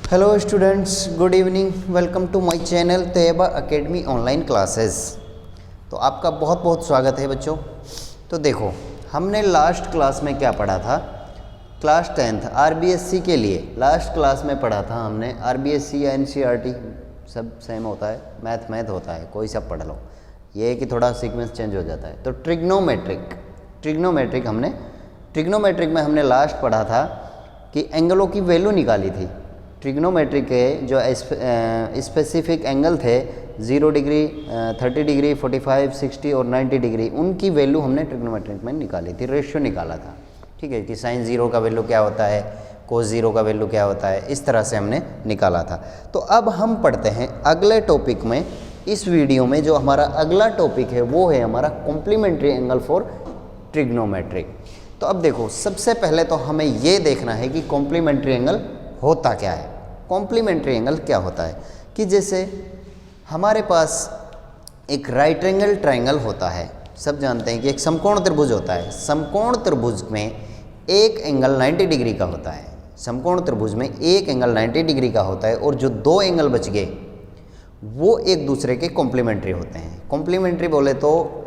Hello students, good evening. Welcome to my channel Tayyaba academy online classes. तो आपका बहुत बहुत स्वागत है बच्चों। तो देखो, हमने लास्ट क्लास में क्या पढ़ा था। क्लास 10th आरबीएससी के लिए लास्ट क्लास में पढ़ा था हमने। आरबीएससी या एनसीईआरटी सब सेम होता है, मैथ होता है, कोई सब पढ़ लो। ये है कि थोड़ा सीक्वेंस चेंज हो जाता है। तो ट्रिग्नोमेट्रिक में हमने लास्ट पढ़ा था कि एंगलों की वैल्यू निकाली थी। ट्रिग्नोमेट्रिक के जो स्पेसिफिक एंगल थे 0 डिग्री, 30 डिग्री, 45, 60 और 90 डिग्री, उनकी वैल्यू हमने ट्रिग्नोमेट्रिक में निकाली थी, रेशियो निकाला था। ठीक है कि साइन 0 का वैल्यू क्या होता है, कोस 0 का वैल्यू क्या होता है, इस तरह से हमने निकाला था। तो अब हम पढ़ते हैं अगले टॉपिक में। इस वीडियो में जो हमारा अगला टॉपिक है वो है हमारा कॉम्प्लीमेंट्री एंगल फॉर ट्रिग्नोमेट्रिक। तो अब देखो, सबसे पहले तो हमें ये देखना है कि कॉम्प्लीमेंट्री एंगल होता क्या है। कॉम्प्लीमेंट्री एंगल क्या होता है कि जैसे हमारे पास एक राइट एंगल ट्रायंगल होता है। सब जानते हैं कि एक समकोण त्रिभुज होता है। समकोण त्रिभुज में एक एंगल 90 डिग्री का होता है। समकोण त्रिभुज में एक एंगल 90 डिग्री का होता है और जो दो एंगल बच गए वो एक दूसरे के कॉम्प्लीमेंट्री होते हैं। कॉम्प्लीमेंट्री बोले तो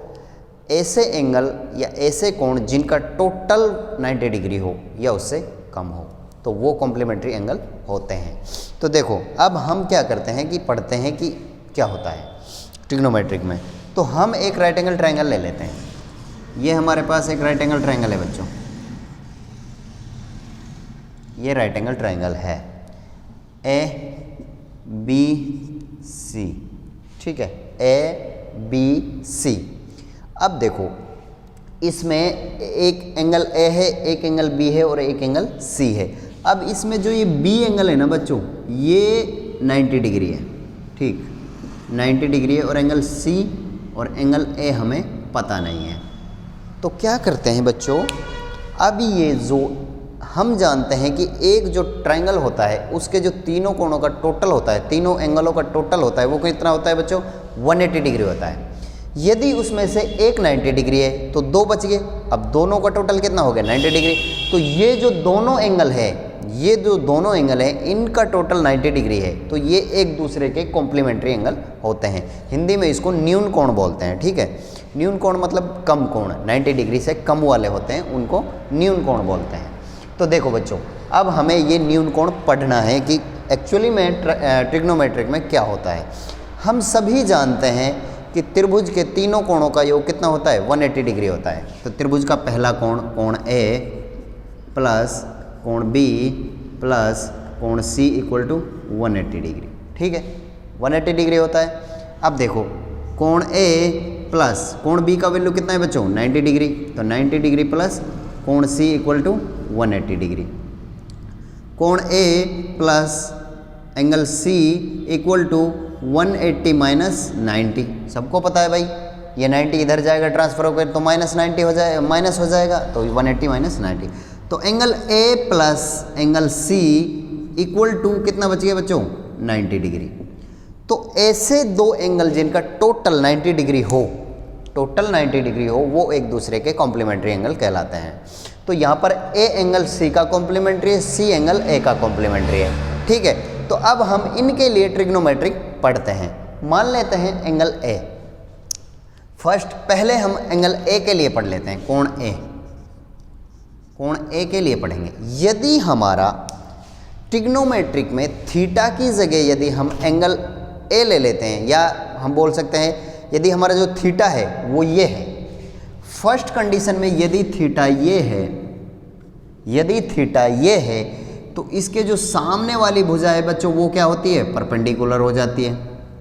ऐसे एंगल या ऐसे कोण जिनका टोटल 90 डिग्री हो या उससे कम हो, तो वो कॉम्प्लीमेंट्री एंगल होते हैं। तो देखो, अब हम क्या करते हैं कि पढ़ते हैं कि क्या होता है ट्रिग्नोमेट्रिक में। तो हम एक राइट एंगल ट्रायंगल ले लेते हैं। ये हमारे पास एक राइट एंगल ट्रायंगल है बच्चों। ये राइट एंगल ट्रायंगल है ए बी सी। ठीक है, ए बी सी। अब देखो, इसमें एक एंगल ए है, एक एंगल बी है और एक एंगल सी है। अब इसमें जो ये बी एंगल है ना बच्चों, ये 90 डिग्री है। ठीक, 90 डिग्री है और एंगल सी और एंगल ए हमें पता नहीं है। तो क्या करते हैं बच्चों, अब ये जो हम जानते हैं कि एक जो ट्रायंगल होता है उसके जो तीनों कोणों का टोटल होता है, तीनों एंगलों का टोटल होता है, वो कितना होता है बच्चों, 180 डिग्री होता है। यदि उसमें से एक 90 डिग्री है तो दो बच गए। अब दोनों का टोटल कितना हो गया, 90 डिग्री। तो ये जो दोनों एंगल है, ये जो दोनों एंगल है, इनका टोटल 90 डिग्री है। तो ये एक दूसरे के कॉम्प्लीमेंट्री एंगल होते हैं। हिंदी में इसको न्यून कोण बोलते हैं। ठीक है, न्यून कोण मतलब कम कोण, 90 डिग्री से कम वाले होते हैं, उनको न्यून कोण बोलते हैं। तो देखो बच्चों, अब हमें ये न्यून कोण पढ़ना है कि एक्चुअली में ट्रिग्नोमेट्रिक में क्या होता है। हम सभी जानते हैं कि त्रिभुज के तीनों कोणों का योग कितना होता है, 180 डिग्री होता है। तो त्रिभुज का पहला कोण, कोण ए प्लस कोण बी प्लस कोण सी इक्वल टू 180 डिग्री। ठीक है, 180 डिग्री होता है। अब देखो, कोण ए प्लस कोण बी का वैल्यू कितना है बच्चों, 90 डिग्री। तो 90 डिग्री प्लस कोण सी इक्वल टू 180 डिग्री। कोण A plus angle C equal to 180 minus 90। सबको पता है भाई, ये 90 इधर जाएगा ट्रांसफर होकर तो -90 हो जाए, माइनस हो जाएगा, तो 180 माइनस 90। तो angle A plus angle C equal to कितना बच गया बच्चों, 90 डिग्री। तो ऐसे दो एंगल जिनका टोटल 90 डिग्री हो, वो एक दूसरे के कॉम्प्लीमेंट्री एंगल कहलाते हैं। तो यहाँ पर ए एंगल सी का कॉम्प्लीमेंट्री है, सी एंगल ए का कॉम्प्लीमेंट्री है। ठीक है, तो अब हम इनके लिए ट्रिग्नोमेट्रिक पढ़ते हैं। मान लेते हैं एंगल ए। फर्स्ट पहले हम एंगल ए के लिए पढ़ लेते हैं, कोण ए के लिए पढ़ेंगे। यदि हमारा ट्रिग्नोमेट्रिक में थीटा की जगह यदि हम एंगल ए ले लेते हैं, या हम बोल सकते हैं यदि हमारा जो थीटा है वो ये है। फर्स्ट कंडीशन में यदि थीटा ये है तो इसके जो सामने वाली भुजा है बच्चों वो क्या होती है, परपेंडिकुलर हो जाती है।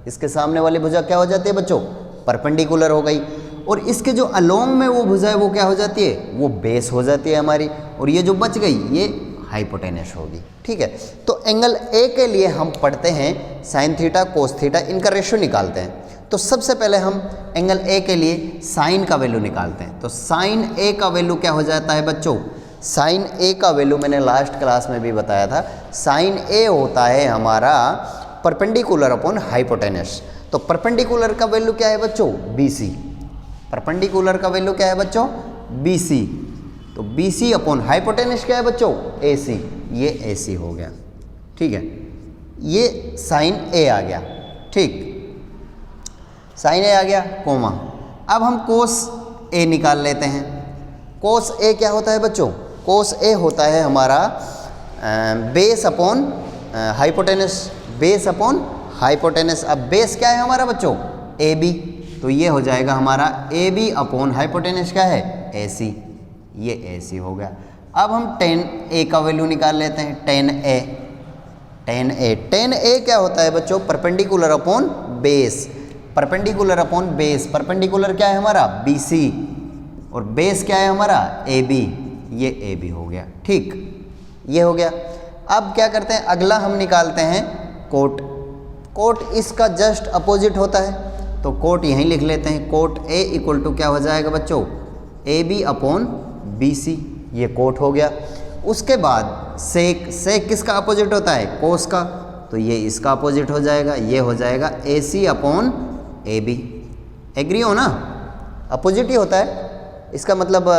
इसके सामने वाली भुजा क्या हो जाती है बच्चों, परपेंडिकुलर हो गई। और इसके जो अलोंग में वो भुजा है वो क्या हो जाती है, वो बेस हो जाती है हमारी। और ये जो बच गई ये हाइपोटेनस होगी। ठीक है, तो एंगल ए के लिए हम पढ़ते हैं साइन थीटा कोस थीटा, इनका रेशियो निकालते हैं। तो सबसे पहले हम एंगल ए के लिए साइन का वैल्यू निकालते हैं। तो साइन ए का वैल्यू क्या हो जाता है बच्चों, साइन ए का वैल्यू मैंने लास्ट क्लास में भी बताया था। साइन ए होता है हमारा परपेंडिकुलर अपॉन हाइपोटेनस। तो परपेंडिकुलर का वैल्यू क्या है बच्चों, BC। परपेंडिकुलर का वैल्यू क्या है बच्चों, BC। तो BC अपॉन हाइपोटेनस क्या है बच्चों, AC। ये AC हो गया। ठीक है, ये साइन ए आ गया, ठीक, साइन ए आ गया कोमा। अब हम कोस ए निकाल लेते हैं। कोस ए क्या होता है बच्चों? कोस ए होता है हमारा base upon hypotenuse, base upon hypotenuse. अब बेस क्या है हमारा बच्चों? ए बी, तो ये हो जाएगा हमारा ए बी अपॉन हाइपोटेनस क्या है? ए सी, ये ए सी हो गया। अब हम टेन ए का वैल्यू निकाल लेते हैं। टेन ए, टेन ए, टेन ए क्या होता है बच्चों? Perpendicular upon base, perpendicular upon base. Perpendicular क्या है हमारा? बी सी, और बेस क्या है हमारा? ए बी, ये ए बी हो गया, ठीक, ये हो गया। अब क्या करते हैं? अगला हम निकालते हैं कोट। कोट इसका जस्ट अपोजिट होता है, तो कोट यहीं लिख लेते हैं। कोट ए इक्वल टू क्या हो जाएगा बच्चों? A B upon B C, ये कोट हो गया। उसके बाद सेक, सेक किसका अपोजिट होता है? कोस का, तो ये इसका अपोजिट हो जाएगा, ये हो जाएगा ए C upon A B. Agree हो ना? अपोजिट ही होता है इसका, मतलब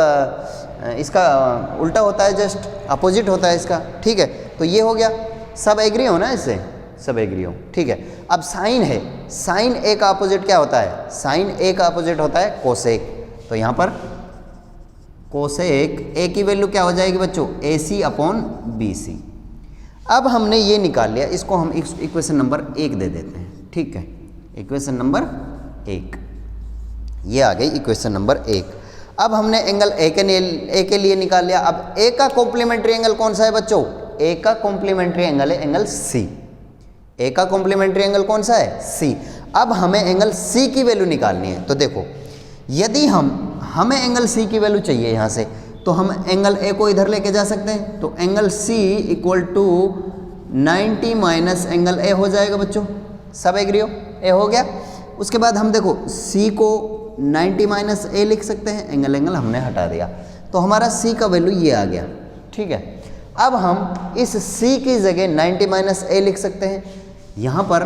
इसका उल्टा होता है, जस्ट अपोजिट होता है इसका, ठीक है। तो ये हो गया, सब एग्री हो ना इससे? सब एग्री हो, ठीक है। अब साइन है, साइन ए का अपोजिट क्या होता है? साइन ए का अपोजिट होता है कोसेक, तो यहाँ पर कोसेक ए की वैल्यू क्या हो जाएगी बच्चों? A C upon B C. अब हमने ये निकाल लिया, इसको हम इक्वेशन नंबर 1 दे देते हैं, ठीक है। इक्वेशन नंबर 1, ये आ गई इक्वेशन नंबर 1। अब हमने एंगल ए के लिए निकाल लिया। अब ए का कॉम्प्लीमेंट्री एंगल कौन सा है बच्चों? ए का कॉम्प्लीमेंट्री एंगल है एंगल सी। ए का कॉम्प्लीमेंट्री एंगल कौन सा है? सी। अब हमें एंगल सी की वैल्यू निकालनी है, तो देखो यदि हमें एंगल सी की वैल्यू चाहिए यहाँ से, तो हम एंगल ए को इधर लेके जा सकते हैं। तो angle C equal to 90 minus angle A हो जाएगा बच्चों। सब एग्री हो? ए हो गया। उसके बाद हम देखो सी को 90 माइनस ए लिख सकते हैं, एंगल हमने हटा दिया, तो हमारा सी का वैल्यू ये आ गया, ठीक है। अब हम इस सी की जगह 90 माइनस ए लिख सकते हैं, यहाँ पर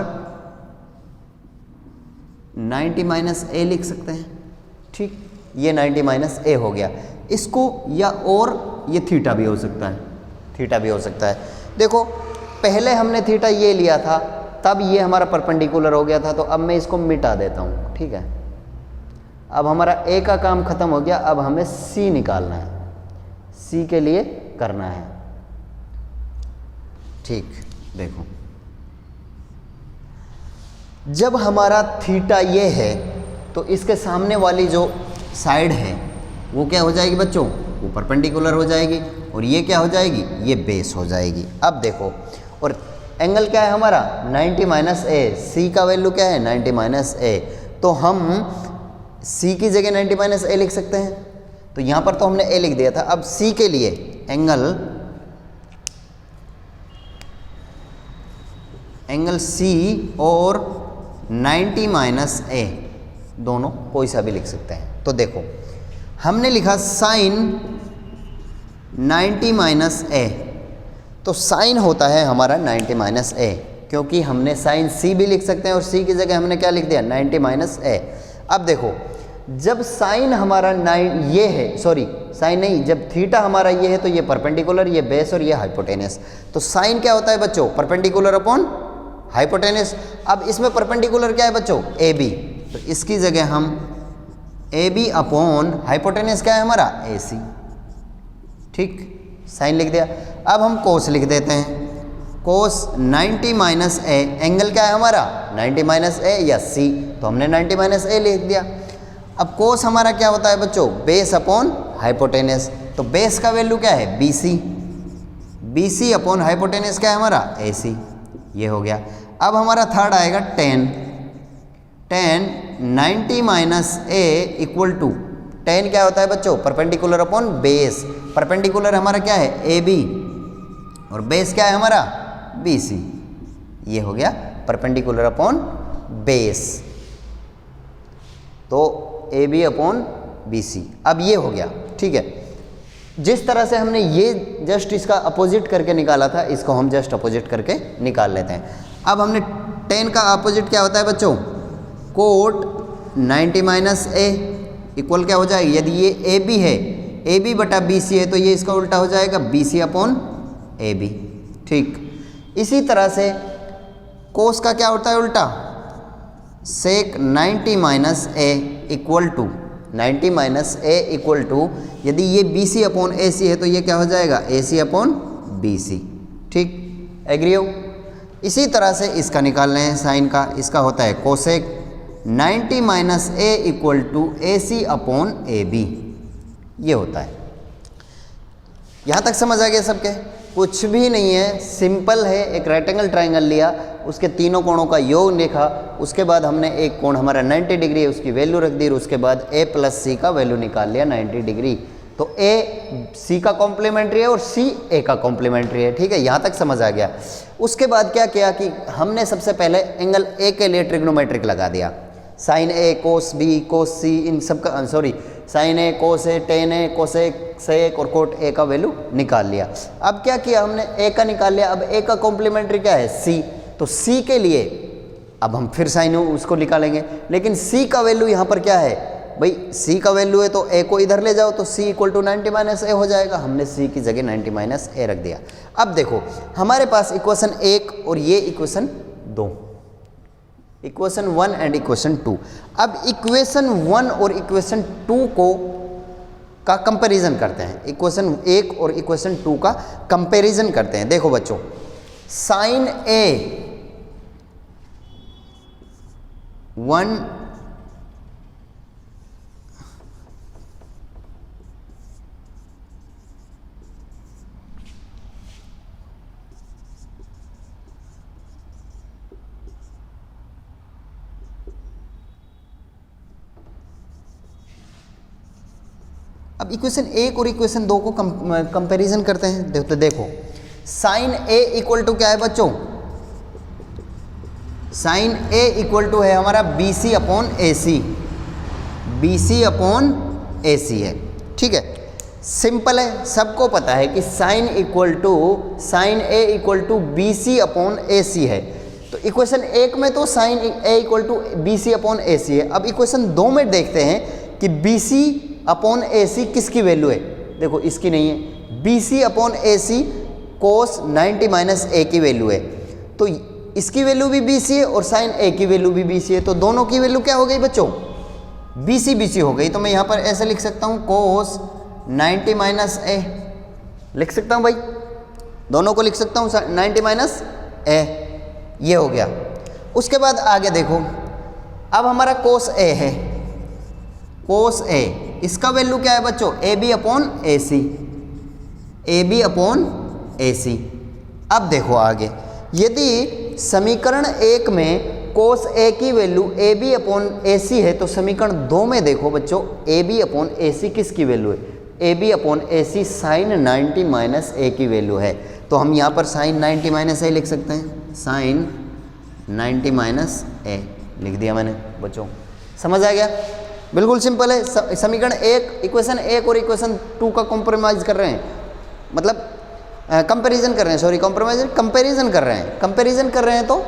90 माइनस ए लिख सकते हैं, ठीक, ये 90 माइनस ए हो गया। इसको या और ये थीटा भी हो सकता है, थीटा भी हो सकता है। देखो पहले हमने थीटा ये लिया था, तब ये हमारा परपेंडिकुलर हो गया था, तो अब मैं इसको मिटा देता हूँ, ठीक है। अब हमारा ए का काम खत्म हो गया, अब हमें सी निकालना है, सी के लिए करना है, ठीक। देखो जब हमारा थीटा ये है, तो इसके सामने वाली जो साइड है वो क्या हो जाएगी बच्चों? वो परपेंडिकुलर हो जाएगी, और ये क्या हो जाएगी? ये बेस हो जाएगी। अब देखो, और एंगल क्या है हमारा? 90 माइनस ए। सी का वैल्यू क्या है? 90 माइनस ए। तो हम सी की जगह 90 माइनस ए लिख सकते हैं, तो यहाँ पर तो हमने ए लिख दिया था। अब सी के लिए एंगल सी और 90 माइनस ए, दोनों कोई सा भी लिख सकते हैं। तो देखो हमने लिखा साइन 90 माइनस ए, तो साइन होता है हमारा 90 माइनस ए, क्योंकि हमने साइन सी भी लिख सकते हैं, और सी की जगह हमने क्या लिख दिया? 90 माइनस ए। अब देखो जब साइन हमारा ये है, सॉरी साइन नहीं, जब थीटा हमारा ये है, तो ये परपेंडिकुलर, ये बेस और ये हाइपोटेनस। तो साइन क्या होता है बच्चों? Perpendicular upon hypotenuse. अब इसमें परपेंडिकुलर क्या है बच्चों? ए बी, तो इसकी जगह हम ए बी अपॉन हाइपोटेनस क्या है हमारा? ए सी, ठीक, साइन लिख दिया। अब हम कोस लिख देते हैं, कोस 90 माइनस ए, एंगल क्या है हमारा? 90 माइनस ए या सी, तो हमने 90 माइनस ए लिख दिया। अब कोस हमारा क्या होता है बच्चों? बेस अपॉन हाइपोटेनस, तो बेस का वैल्यू क्या है? B C, B C upon hypotenuse क्या है हमारा? ए सी, ये हो गया। अब हमारा थर्ड आएगा tan, 90 minus A equal to, tan क्या होता है बच्चों? Perpendicular upon base. परपेंडिकुलर हमारा क्या है? ए बी, और बेस क्या है हमारा? बी सी, ये हो गया परपेंडिकुलर अपॉन बेस, तो A B upon B C. अब ये हो गया, ठीक है। जिस तरह से हमने ये जस्ट इसका अपोजिट करके निकाला था, इसको हम जस्ट अपोजिट करके निकाल लेते हैं। अब हमने टेन का अपोजिट क्या होता है बच्चों? कोट 90 माइनस ए इक्वल क्या हो जाएगी? यदि ये ए बी है, ए बी बटा बी सी है, तो ये इसका उल्टा हो जाएगा B C upon A B, ठीक। इसी तरह से कोस का क्या होता है उल्टा, sec 90 minus A equal to 90 minus A equal to, यदि ये B C upon A C है तो ये क्या हो जाएगा, ए सी अपॉन बी सी। ठीक, एग्री हो। इसी तरह से इसका निकाल रहे हैं साइन का, इसका होता है cosec 90 minus A equal to A C upon A B, ये होता है। यहाँ तक समझ आ गया सबके? कुछ भी नहीं है, सिंपल है। एक रेक्टेंगल ट्राइंगल लिया, उसके तीनों कोणों का योग देखा, उसके बाद हमने एक कोण हमारा 90 डिग्री है उसकी वैल्यू रख दी, और उसके बाद ए प्लस सी का वैल्यू निकाल लिया 90 डिग्री। तो ए सी का कॉम्प्लीमेंट्री है और सी ए का कॉम्प्लीमेंट्री है। ठीक है, यहाँ तक समझ आ गया। उसके बाद क्या किया कि हमने सबसे पहले एंगल ए के लिए ट्रिग्नोमेट्रिक लगा दिया, साइन ए कोस बी कोस सी, इन सब का सॉरी साइन ए कोस ए टेन ए कोसेक सेक और कोट ए का वैल्यू निकाल लिया। अब क्या किया हमने, ए का निकाल लिया, अब ए का कॉम्प्लीमेंट्री क्या है, सी। तो सी के लिए अब हम फिर साइन उसको निकालेंगे, लेकिन सी का वैल्यू यहाँ पर क्या है भाई, सी का वैल्यू है तो ए को इधर ले जाओ, तो सी इक्वल टू 90 माइनस ए हो जाएगा। हमने सी की जगह 90 माइनस ए रख दिया। अब देखो हमारे पास इक्वेशन 1 और ये इक्वेशन 2, इक्वेशन 1 एंड इक्वेशन 2। अब इक्वेशन 1 और इक्वेशन 2 को का कंपैरिजन करते हैं, इक्वेशन 1 और इक्वेशन 2 का कंपैरिजन करते हैं। देखो बच्चों, साइन ए 1 अब इक्वेशन 1 और इक्वेशन 2 को कंपैरिजन करते हैं। तो देखो साइन ए इक्वल टू क्या है बच्चों, साइन ए इक्वल टू है हमारा B C upon A C, B C upon A C है। ठीक है, सिंपल है, सबको पता है कि sine equal to sine A equal to B C upon A C है। तो इक्वेशन 1 में तो sine A equal to B C upon A C है। अब इक्वेशन 2 में देखते हैं कि बी सी अपॉन ए सी किसकी वैल्यू है। देखो इसकी नहीं है, B C upon A C cos 90 minus A की वैल्यू है, तो इसकी वैल्यू भी बी सी है और साइन ए की वैल्यू भी बी सी है। तो दोनों की वैल्यू क्या हो गई बच्चों, बी सी हो गई। तो मैं यहाँ पर ऐसे लिख सकता हूँ कोस 90 माइनस ए, लिख सकता हूँ भाई, दोनों को लिख सकता हूँ 90 माइनस ए, ये हो गया। उसके बाद आगे देखो, अब हमारा कोस ए है, कोस ए, इसका वैल्यू क्या है बच्चों, A B upon A C, A B upon A C. अब देखो आगे, यदि समीकरण 1 में कोस ए की value A B upon A C है, तो समीकरण 2 में देखो बच्चों ए बी अपॉन ए सी किसकी वैल्यू है, A B upon A C sine 90 minus A की वैल्यू है। तो हम यहाँ पर साइन 90 माइनस ए लिख सकते हैं, साइन 90 माइनस ए लिख दिया मैंने बच्चों। समझ आ गया, बिल्कुल सिंपल है। समीकरण 1 इक्वेशन 1 और इक्वेशन 2 का कॉम्प्रोमाइज़ कर रहे हैं, मतलब कंपैरिजन कर रहे हैं, सॉरी कंपैरिजन कर रहे हैं, कंपैरिजन कर रहे हैं। तो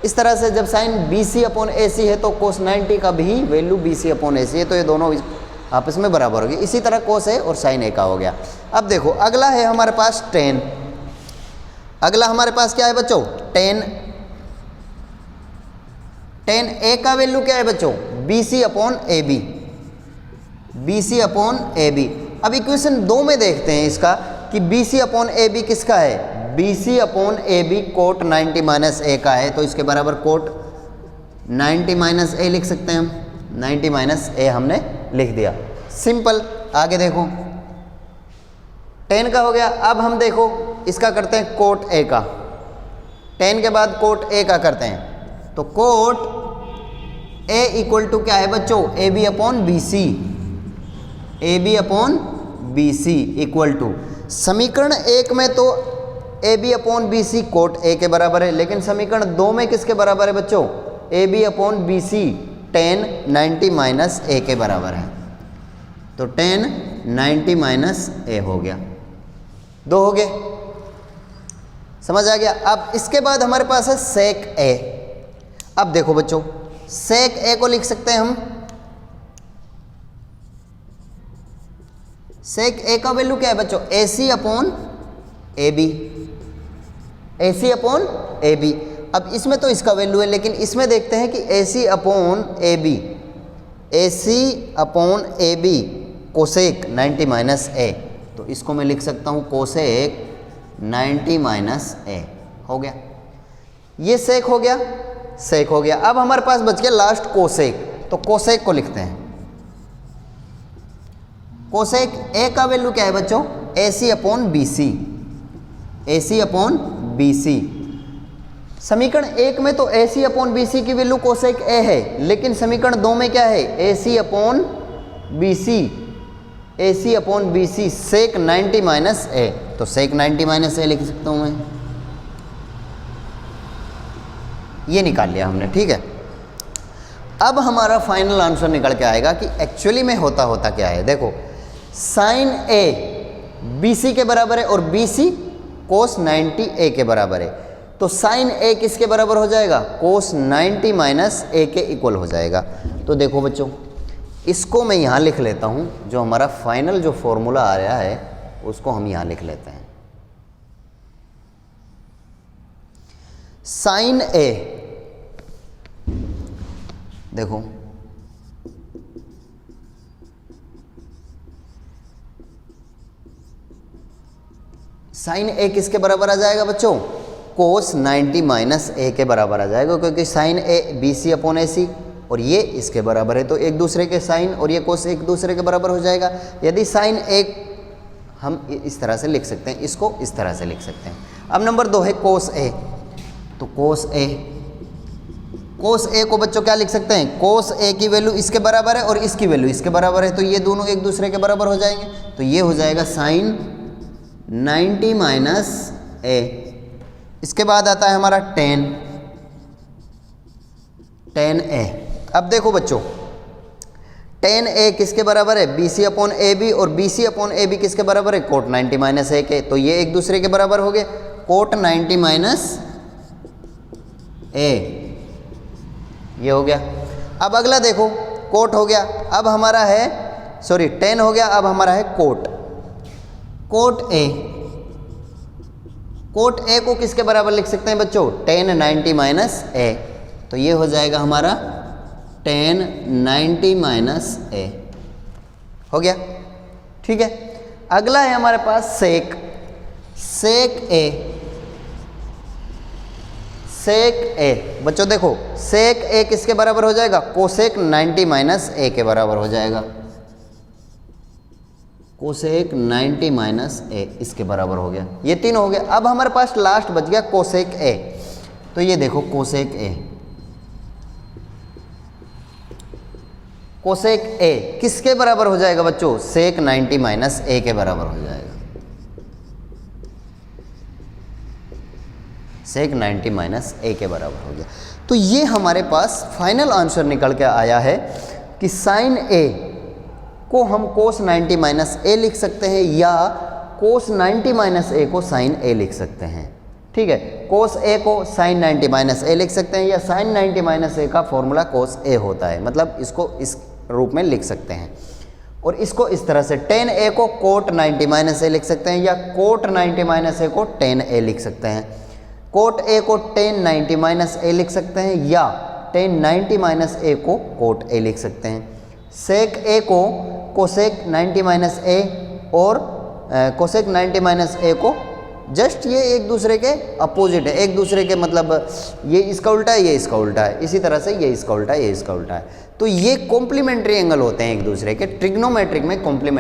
इस तरह से जब sine B C upon A C है तो कोस 90 का भी value B C upon A C है, तो ये दोनों आपस में बराबर हो गए। इसी तरह कोस ए और साइन ए का हो गया। अब देखो अगला है हमारे पास टेन, अगला हमारे पास क्या है बच्चों, टेन। टेन ए का वैल्यू क्या है बच्चों, B C upon A B, B C upon A B. अब इक्वेशन 2 में देखते हैं इसका कि B C upon A B किसका है, B C upon A B cot 90 minus A का है, तो इसके बराबर कोट 90 माइनस ए लिख सकते हैं हम, 90 माइनस ए हमने लिख दिया, सिंपल। आगे देखो 10 का हो गया। अब हम देखो इसका करते हैं कोट ए का, 10 के बाद कोट ए का करते हैं, तो कोट ए इक्वल टू क्या है बच्चों, A B upon B C, A B upon B C equal to, समीकरण 1 में तो A B upon B C cot A के बराबर है, लेकिन समीकरण 2 में किसके बराबर है बच्चों, A B upon B C 10 90 minus A के बराबर है, तो 10 90 माइनस ए हो गया, 2 हो गए। समझ आ गया। अब इसके बाद हमारे पास है सेक ए। अब देखो बच्चों सेक ए को लिख सकते हैं हम, सेक ए का वैल्यू क्या है बच्चों, A C upon A B, A C upon A B. अब इसमें तो इसका वैल्यू है, लेकिन इसमें देखते हैं कि AC upon AB, AC upon AB cosec 90 minus A, तो इसको मैं लिख सकता हूँ कोसेक 90 माइनस ए। हो गया, ये सेक हो गया, सेक हो गया। अब हमारे पास बच गया लास्ट कोसेक, तो कोसेक को लिखते हैं। कोसेक ए का वैल्यू क्या है बच्चों? AC upon BC, AC upon BC। समीकरण 1 में तो AC अपॉन BC की वैल्यू कोसेक ए है, लेकिन समीकरण 2 में क्या है? AC upon BC, AC upon BC sec 90 minus A, तो सेक 90 माइनस ए लिख सकता हूं मैं। ये निकाल लिया हमने, ठीक है। अब हमारा फाइनल आंसर निकल के आएगा कि एक्चुअली में होता क्या है। देखो, साइन ए BC के बराबर है और BC कोस 90 ए के बराबर है, तो साइन ए किसके बराबर हो जाएगा? कोस 90 माइनस ए के इक्वल हो जाएगा। तो देखो बच्चों, इसको मैं यहाँ लिख लेता हूँ, जो हमारा फाइनल जो फॉर्मूला आ रहा है उसको हम यहाँ लिख लेते हैं। साइन ए, देखो साइन ए किसके बराबर आ जाएगा बच्चों? कोस 90 माइनस ए के बराबर आ जाएगा, क्योंकि साइन ए BC अपॉन AC और ये इसके बराबर है, तो एक दूसरे के साइन और ये कोस एक दूसरे के बराबर हो जाएगा। यदि साइन ए हम इस तरह से लिख सकते हैं, इसको इस तरह से लिख सकते हैं। अब नंबर 2 है कोस ए, तो कोस ए, कोस ए को बच्चों क्या लिख सकते हैं? कोस ए की वैल्यू इसके बराबर है और इसकी वैल्यू इसके बराबर है, तो ये दोनों एक दूसरे के बराबर हो जाएंगे, तो ये हो जाएगा साइन 90 माइनस ए। इसके बाद आता है हमारा टेन ए। अब देखो बच्चों, टेन ए किसके बराबर है? BC अपॉन AB, और BC अपॉन AB किसके बराबर है? कोट 90 माइनस ए के, तो ये एक दूसरे के बराबर हो गए, कोट 90 माइनस ए, ये हो गया। अब अगला देखो, कोट हो गया, अब हमारा है सॉरी टेन हो गया, अब हमारा है cot, cot A. Cot A को किसके बराबर लिख सकते हैं बच्चों? टेन 90 माइनस ए, तो ये हो जाएगा हमारा टेन 90 माइनस ए। हो गया, ठीक है। अगला है हमारे पास सेक, सेक ए, सेक ए। बच्चों देखो, सेक ए किसके बराबर हो जाएगा? कोसेक 90 माइनस ए के बराबर हो जाएगा, कोसेक 90 माइनस ए इसके बराबर हो गया। ये तीन हो गया। अब हमारे पास लास्ट बच गया कोसेक ए, तो ये देखो कोसेक ए, कोसेक ए किसके बराबर हो जाएगा बच्चों? सेक 90 माइनस ए के बराबर हो जाएगा, सेक 90 माइनस ए के बराबर हो गया। तो ये हमारे पास फाइनल आंसर निकल के आया है कि साइन ए को हम कोस 90 माइनस ए लिख सकते हैं, या कोस 90 माइनस ए को साइन ए लिख सकते हैं। ठीक है, कोस ए को साइन 90 माइनस ए लिख सकते हैं, या साइन 90 माइनस ए का फॉर्मूला कोस ए होता है, मतलब इसको इस रूप में लिख सकते हैं। और इसको इस तरह से टेन ए को कोट 90 माइनस ए लिख सकते हैं, या कोट 90 माइनस ए को टेन ए लिख सकते हैं। कोट ए को टेन 90 माइनस ए लिख सकते हैं, या टेन 90 माइनस ए को कोट ए लिख सकते हैं। सेक ए को कोसेक 90 माइनस ए और कोसेक 90 माइनस ए को जस्ट ये एक दूसरे के अपोजिट है, एक दूसरे के मतलब ये इसका उल्टा है, ये इसका उल्टा है, इसी तरह से ये इसका उल्टा है, ये इसका उल्टा है। तो ये कॉम्प्लीमेंट्री एंगल होते हैं एक दूसरे के, ट्रिग्नोमेट्रिक में कॉम्प्लीमेंट्री